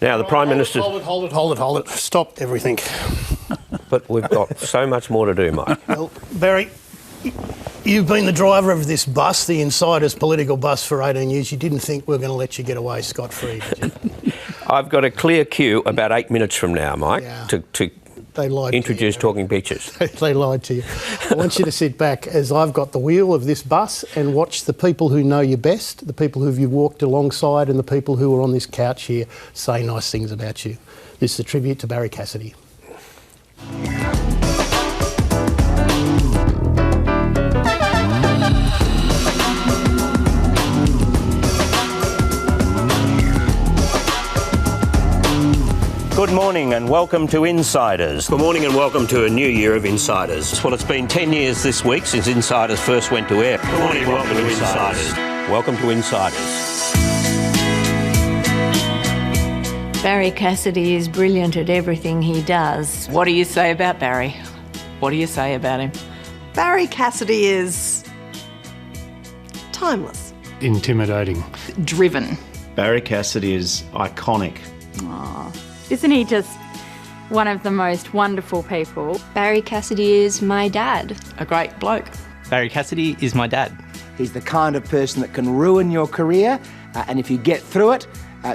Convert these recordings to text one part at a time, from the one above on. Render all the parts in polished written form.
Now, the Prime Minister... Hold it. Stop everything. But we've got so much more to do, Mike. Well, Barry, you've been the driver of this bus, the Insiders political bus, for 18 years. You didn't think we were going to let you get away scot-free, did you? I've got a clear cue about 8 minutes from now, Mike, to They lied introduce to you, Talking Pictures. They lied to you. I want you to sit back as I've got the wheel of this bus and watch the people who know you best, the people who you've walked alongside and the people who are on this couch here say nice things about you. This is a tribute to Barrie Cassidy. Good morning and welcome to Insiders. Good morning and welcome to a new year of Insiders. Well, it's been 10 years this week since Insiders first went to air. Good morning and welcome to Insiders. Welcome to Insiders. Barrie Cassidy is brilliant at everything he does. What do you say about Barrie? What do you say about him? Barrie Cassidy is timeless. Intimidating. Driven. Barrie Cassidy is iconic. Isn't he just one of the most wonderful people? Barrie Cassidy is my dad. A great bloke. Barrie Cassidy is my dad. He's the kind of person that can ruin your career, and if you get through it,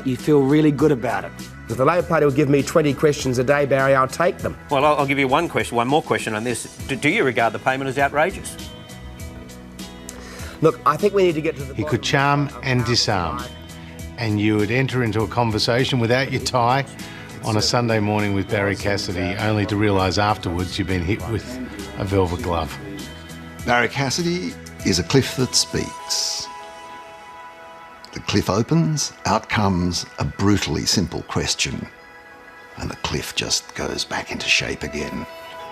you feel really good about it. If the Labor Party will give me 20 questions a day, Barry, I'll take them. Well, I'll give you one more question on this. Do you regard the payment as outrageous? Look, I think we need to get to the... He could charm and disarm, and you would enter into a conversation without your tie on a Sunday morning with Barrie Cassidy, only to realise afterwards you've been hit with a velvet glove. Barrie Cassidy is a cliff that speaks. The cliff opens, out comes a brutally simple question, and the cliff just goes back into shape again,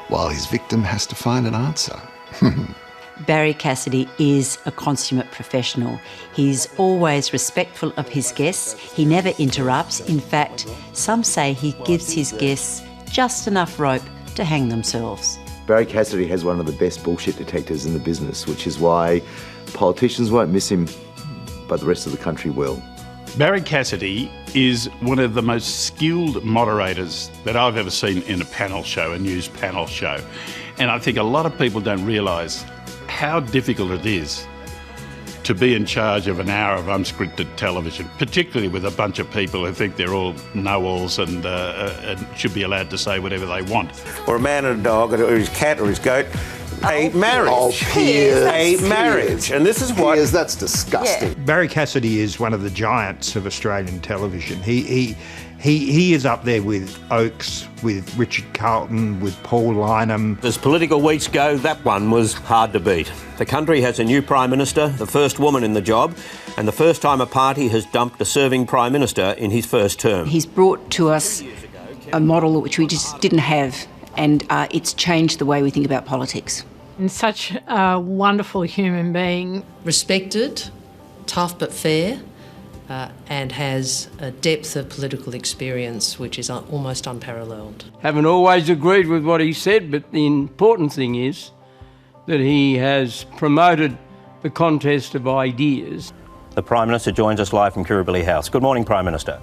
while his victim has to find an answer. Barrie Cassidy is a consummate professional. He's always respectful of his guests. He never interrupts. In fact, some say he gives his guests just enough rope to hang themselves. Barrie Cassidy has one of the best bullshit detectors in the business, which is why politicians won't miss him, but the rest of the country will. Barrie Cassidy is one of the most skilled moderators that I've ever seen in a panel show, a news panel show. And I think a lot of people don't realise how difficult it is to be in charge of an hour of unscripted television, particularly with a bunch of people who think they're all know-alls and should be allowed to say whatever they want. Or a man and a dog, or his cat or his goat. A marriage. Oh, Piers. A marriage. And this is what... Piers, that's disgusting. Yeah. Barrie Cassidy is one of the giants of Australian television. He is up there with Oakes, with Richard Carlton, with Paul Lynham. As political weeks go, that one was hard to beat. The country has a new Prime Minister, the first woman in the job, and the first time a party has dumped a serving Prime Minister in his first term. He's brought to us a model which we just didn't have, and it's changed the way we think about politics. And such a wonderful human being. Respected, tough but fair, and has a depth of political experience which is almost unparalleled. Haven't always agreed with what he said, but the important thing is that he has promoted the contest of ideas. The Prime Minister joins us live from Kirribilli House. Good morning, Prime Minister.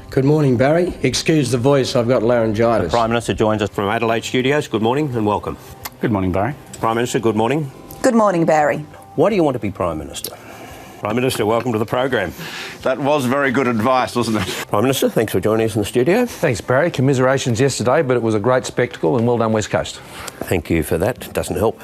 Good morning, Barry. Excuse the voice, I've got laryngitis. The Prime Minister joins us from Adelaide Studios. Good morning and welcome. Good morning, Barry. Prime Minister, good morning. Good morning, Barry. Why do you want to be Prime Minister? Prime Minister, welcome to the program. That was very good advice, wasn't it? Prime Minister, thanks for joining us in the studio. Thanks, Barry. Commiserations yesterday, but it was a great spectacle and well done, West Coast. Thank you for that. Doesn't help.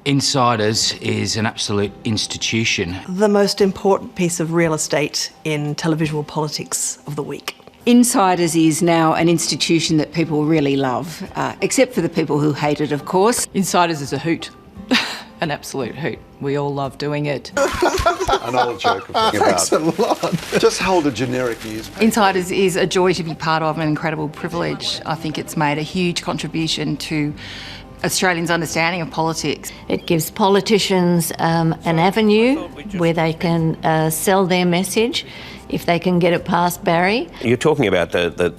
Insiders is an absolute institution. The most important piece of real estate in televisual politics of the week. Insiders is now an institution that people really love, except for the people who hate it, of course. Insiders is a hoot. An absolute hoot. We all love doing it. An old joke of Thanks a lot. Just hold a generic news. Insiders is a joy to be part of, an incredible privilege. I think it's made a huge contribution to Australians' understanding of politics. It gives politicians an avenue where they can sell their message if they can get it past Barrie. You're talking about the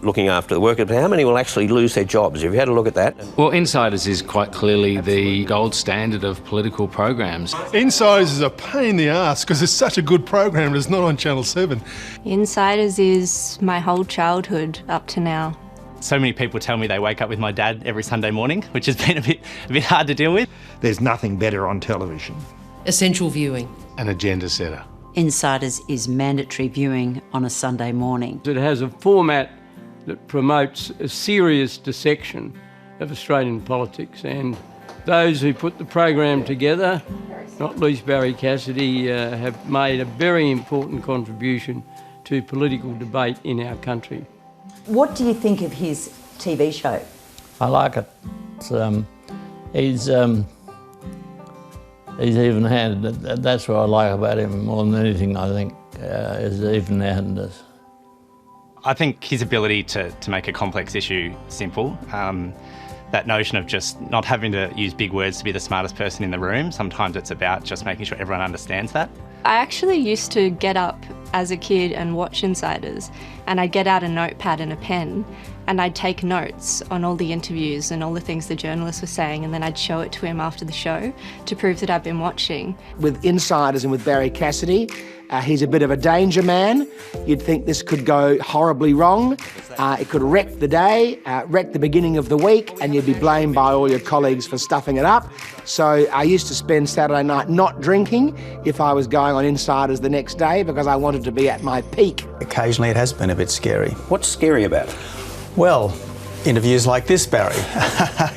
looking after the workers, but how many will actually lose their jobs? Have you had a look at that? Well, Insiders is quite clearly the gold standard of political programs. Insiders is a pain in the arse because it's such a good program and it's not on Channel 7. Insiders is my whole childhood up to now. So many people tell me they wake up with my dad every Sunday morning, which has been a bit hard to deal with. There's nothing better on television. Essential viewing. An agenda setter. Insiders is mandatory viewing on a Sunday morning. It has a format that promotes a serious dissection of Australian politics, and those who put the program together, not least Barrie Cassidy, have made a very important contribution to political debate in our country. What do you think of his TV show? I like it. He's even-handed. That's what I like about him more than anything, I think, is even-handedness. I think his ability to make a complex issue simple, that notion of just not having to use big words to be the smartest person in the room, sometimes it's about just making sure everyone understands that. I actually used to get up as a kid and watch Insiders, and I'd get out a notepad and a pen and I'd take notes on all the interviews and all the things the journalists were saying, and then I'd show it to him after the show to prove that I'd been watching. With Insiders and with Barrie Cassidy, he's a bit of a danger man. You'd think this could go horribly wrong. It could wreck the day, wreck the beginning of the week, and you'd be blamed by all your colleagues for stuffing it up. So I used to spend Saturday night not drinking if I was going on Insiders the next day because I wanted to be at my peak. Occasionally it has been a bit scary. What's scary about it? Well, interviews like this, Barrie,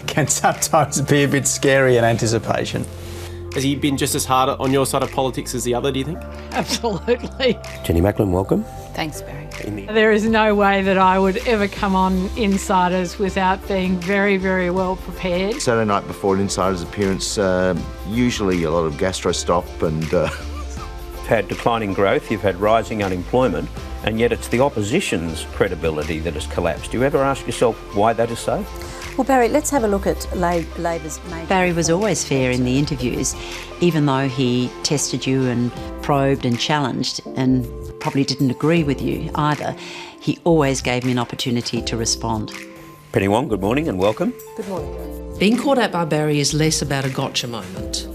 can sometimes be a bit scary in anticipation. Has he been just as hard on your side of politics as the other, do you think? Absolutely. Jenny Macklin, welcome. Thanks, Barrie. There is no way that I would ever come on Insiders without being very, very well prepared. Saturday night before an Insiders appearance, usually a lot of gastro stop and... You've had declining growth, you've had rising unemployment, and yet it's the opposition's credibility that has collapsed. Do you ever ask yourself why that is so? Well, Barrie, let's have a look at Labor's major... Barrie was always fair in the interviews, even though he tested you and probed and challenged and probably didn't agree with you either. He always gave me an opportunity to respond. Penny Wong, good morning and welcome. Good morning. Being caught out by Barrie is less about a gotcha moment.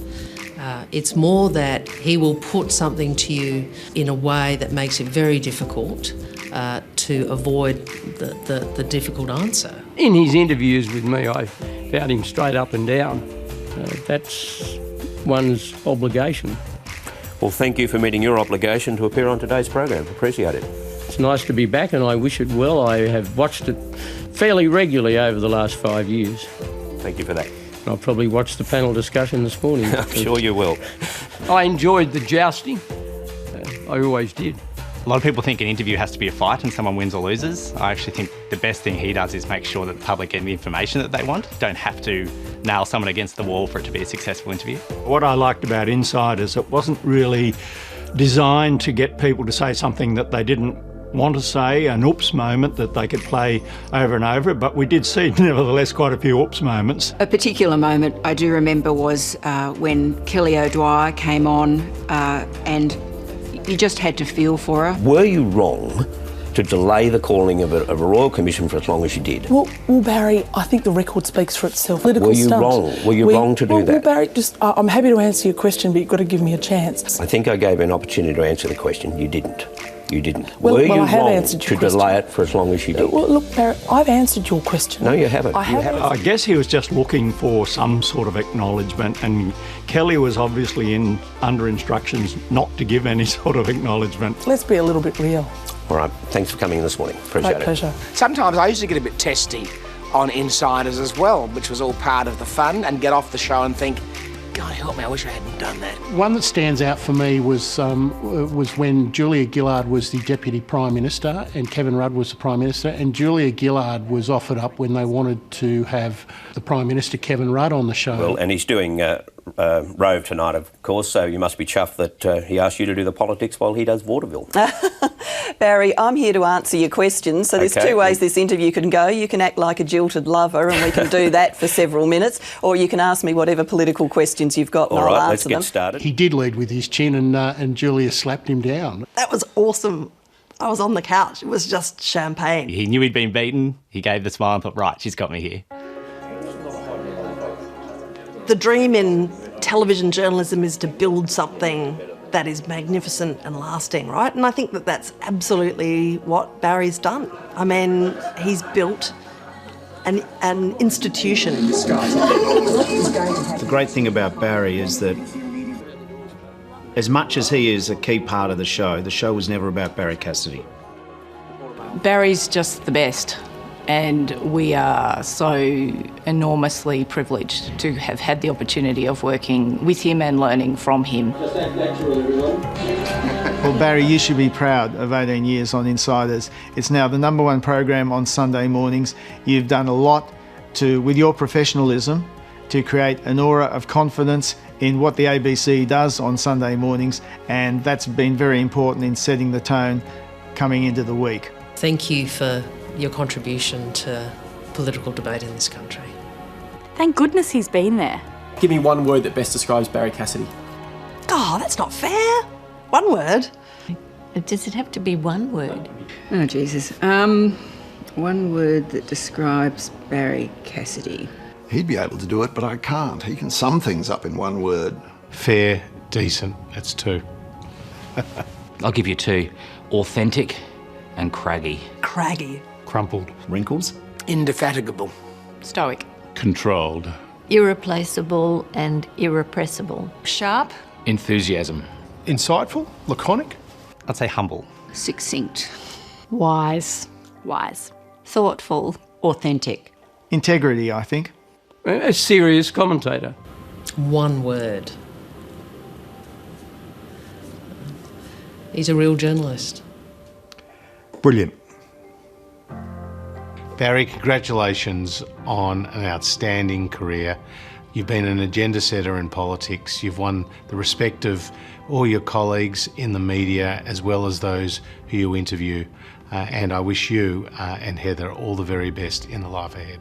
It's more that he will put something to you in a way that makes it very difficult to avoid the difficult answer. In his interviews with me, I found him straight up and down. That's one's obligation. Well, thank you for meeting your obligation to appear on today's program. Appreciate it. It's nice to be back and I wish it well. I have watched it fairly regularly over the last 5 years. Thank you for that. I'll probably watch the panel discussion this morning. I'm sure you will. I enjoyed the jousting. I always did. A lot of people think an interview has to be a fight and someone wins or loses. I actually think the best thing he does is make sure that the public get the information that they want. Don't have to nail someone against the wall for it to be a successful interview. What I liked about Insiders, it wasn't really designed to get people to say something that they didn't want to say, an oops moment that they could play over and over, but we did see nevertheless quite a few oops moments. A particular moment I do remember was when Kelly O'Dwyer came on and you just had to feel for her. Were you wrong to delay the calling of a Royal Commission for as long as you did? Well, Barrie, I think the record speaks for itself. Political Were you stunt. wrong? Were you wrong to do that? Well, Barrie, I'm happy to answer your question, but you've got to give me a chance. I think I gave you an opportunity to answer the question. You didn't. You didn't. Well, Were you I have wrong answered your to delay it for as long as you did? Well, look, Barrie, I've answered your question. No, you haven't. I guess he was just looking for some sort of acknowledgement, and Kelly was obviously under instructions not to give any sort of acknowledgement. Let's be a little bit real. All right, thanks for coming in this morning. Appreciate it. Pleasure. Sometimes I used to get a bit testy on Insiders as well, which was all part of the fun, and get off the show and think, God help me, I wish I hadn't done that. One that stands out for me was when Julia Gillard was the Deputy Prime Minister and Kevin Rudd was the Prime Minister, and Julia Gillard was offered up when they wanted to have the Prime Minister, Kevin Rudd, on the show. Well, and he's doing Rove tonight, of course, so you must be chuffed that he asked you to do the politics while he does vaudeville. Barry, I'm here to answer your questions. So there's two ways this interview can go. You can act like a jilted lover and we can do that for several minutes, or you can ask me whatever political questions you've got and I'll answer let's them. get started. He did lead with his chin and Julia slapped him down. That was awesome. I was on the couch. It was just champagne. He knew he'd been beaten. He gave the smile and thought, right, she's got me here. The dream in television journalism is to build something that is magnificent and lasting, right? And I think that that's absolutely what Barry's done. I mean, he's built an institution. The great thing about Barry is that as much as he is a key part of the show was never about Barrie Cassidy. Barry's just the best, and we are so enormously privileged to have had the opportunity of working with him and learning from him. Well, Barry, you should be proud of 18 years on Insiders. It's now the #1 program on Sunday mornings. You've done a lot with your professionalism, to create an aura of confidence in what the ABC does on Sunday mornings, and that's been very important in setting the tone coming into the week. Thank you for your contribution to political debate in this country. Thank goodness he's been there. Give me one word that best describes Barrie Cassidy. Oh, that's not fair. One word. Does it have to be one word? Oh, Jesus. One word that describes Barrie Cassidy. He'd be able to do it, but I can't. He can sum things up in one word. Fair, decent, that's 2. I'll give you 2. Authentic and craggy. Craggy. Crumpled. Wrinkles. Indefatigable. Stoic. Controlled. Irreplaceable and irrepressible. Sharp. Enthusiasm. Insightful? Laconic? I'd say humble. Succinct. Wise. Wise. Thoughtful. Authentic. Integrity, I think. A serious commentator. One word. He's a real journalist. Brilliant. Barry, congratulations on an outstanding career. You've been an agenda setter in politics. You've won the respect of all your colleagues in the media as well as those who you interview. And I wish you and Heather all the very best in the life ahead.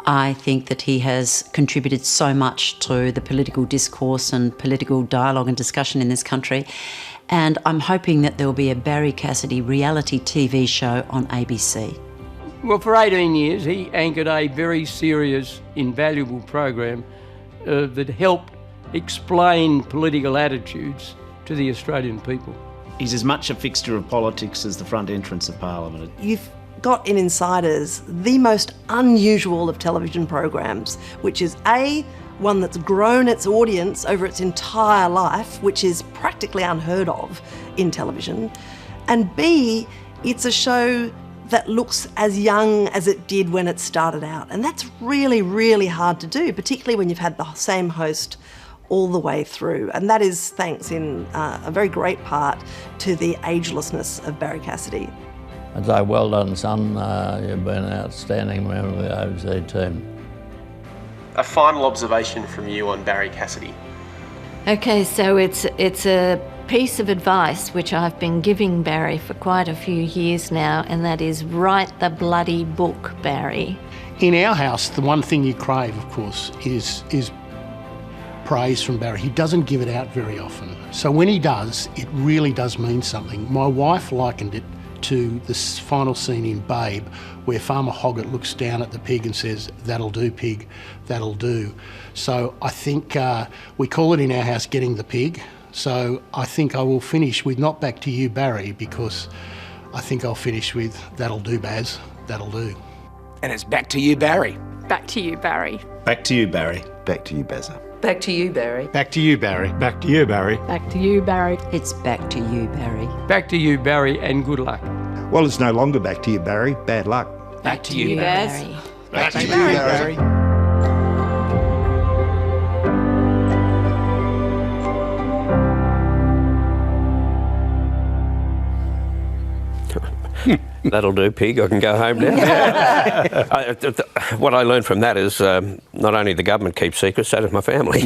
I think that he has contributed so much to the political discourse and political dialogue and discussion in this country. And I'm hoping that there will be a Barrie Cassidy reality TV show on ABC. Well, for 18 years, he anchored a very serious, invaluable program that helped explain political attitudes to the Australian people. He's as much a fixture of politics as the front entrance of Parliament. You've got in Insiders the most unusual of television programs, which is A, one that's grown its audience over its entire life, which is practically unheard of in television, and B, it's a show that looks as young as it did when it started out. And that's really, really hard to do, particularly when you've had the same host all the way through. And that is thanks in a very great part to the agelessness of Barrie Cassidy. I'd say well done, son. You've been an outstanding member of the ABC team. A final observation from you on Barrie Cassidy. Okay, so it's a piece of advice which I've been giving Barry for quite a few years now, and that is write the bloody book, Barry. In our house, the one thing you crave, of course, is praise from Barry. He doesn't give it out very often. So when he does, it really does mean something. My wife likened it to this final scene in Babe, where Farmer Hoggett looks down at the pig and says, "That'll do, pig, that'll do." So I think we call it in our house getting the pig. So I think I will finish with not back to you, Barry, because I think I'll finish with that'll do, Baz, that'll do. And it's back to you, Barry. Back to you, Barry. Back to you, Barry. Back to you, Bazza. Back to you, Barry. Back to you, Barry. Back to you, Barry. Back to you, Barry. It's back to you, Barry. Back to you, Barry, and good luck. Well, it's no longer back to you, Barry. Bad luck. Back to you, Barry. Back to you, Barry. That'll do, pig. I can go home now. What I learned from that is not only the government keeps secrets, so does my family.